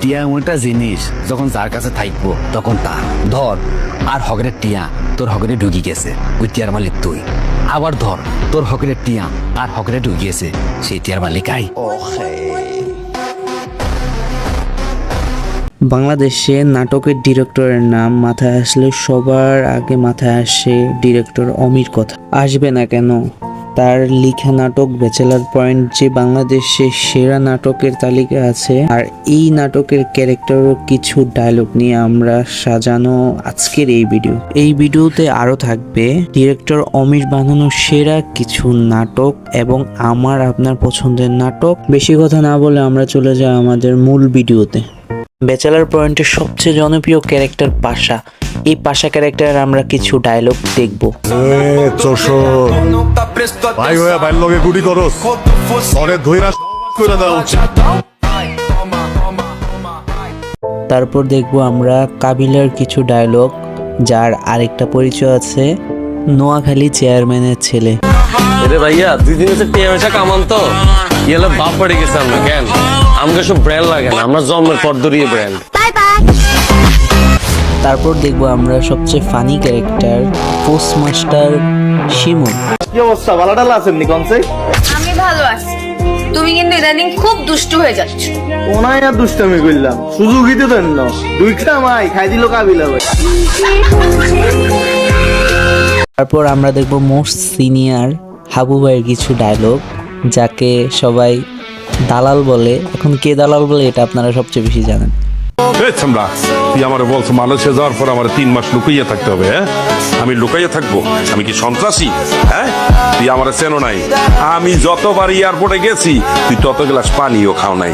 টিয়া এমন একটা জিনিস যখন যার কাছে থাকবো তখন তার ধর আর হগরের টিয়া তোর হগরে ঢুকি গেছে ওই টিয়ার মালিক তুই। আবার ধর তোর হগরের টিয়া আর হগরে ঢুকি গেছে সেই টিয়ার মালিক আই। বাংলাদেশে নাটকের ডিরেক্টরের নাম মাথায় আসলে সবার আগে মাথায় আসে ডিরেক্টর অমির কথা। আসবে না কেন, তার লেখা নাটক ব্যাচেলার পয়েন্ট যে বাংলাদেশের সেরা নাটকের তালিকা আছে। আর এই নাটকের ক্যারেক্টার ও কিছু ডায়লগ নিয়ে আমরা সাজানো আজকের এই ভিডিও। এই ভিডিওতে আরো থাকবে ডিরেক্টর অমির বানানো সেরা কিছু নাটক এবং আমার আপনার পছন্দের নাটক। বেশি কথা না বলে আমরা চলে যাই আমাদের মূল ভিডিওতে। ব্যাচেলার পয়েন্টের সবচেয়ে জনপ্রিয় ক্যারেক্টার পাশা। এই পাশা ক্যারেক্টার আমরা কিছু ডায়লগ দেখব। ভাই হয়ে ভাইয়ের লগে গুটি করস পরে ধইরা কইরা দাও। তারপর দেখব আমরা কাবিলার কিছু ডায়লগ, যার আরেকটা পরিচয় আছে নোয়াখালী চেয়ারম্যানের ছেলে। আরে ভাইয়া 2 দিন হচ্ছে টিয়া কামান তো ইয়েলে বাপ পড়ে গেছে আমরা কেন আমাকে সব ব্র্যান্ড লাগে না, আমরা জন্মের পর ধরিয়ে ব্র্যান্ড। তারপর দেখব আমরা সবচেয়ে ফানি ক্যারেক্টার পোস্ট মাস্টার শিমুল। কি অবস্থা, ভালোটালা আছেন নি কোনছে? আমি ভালো আছি, তুমি কিন্তু ইদানিং খুব দুষ্টু হয়ে যাচ্ছ। ওনাই আর দুষ্টামি করলাম, সুযোগই তো দেন না। দুইটা মাই খাই দিল কাবিলা ভাই। তারপর আমরা দেখব মোস্ট সিনিয়র হাবু ভাইয়ের কিছু ডায়লগ, যাকে সবাই দালাল বলে। এখন কে দালাল বলে এটা আপনারা সবচেয়ে বেশি জানেন। তুই আমার বলছো মালয়েশিয়া যাওয়ার পর আমার 3 মাস লুকাইয়া থাকতে হবে। হ্যাঁ আমি লুকাইয়া থাকবো? আমি কি সন্ত্রাসী? হ্যাঁ তুই আমার চেনো নাই। আমি যতবার এয়ারপোর্টে গেছি তুই তত গ্লাস পানিও খাও নাই।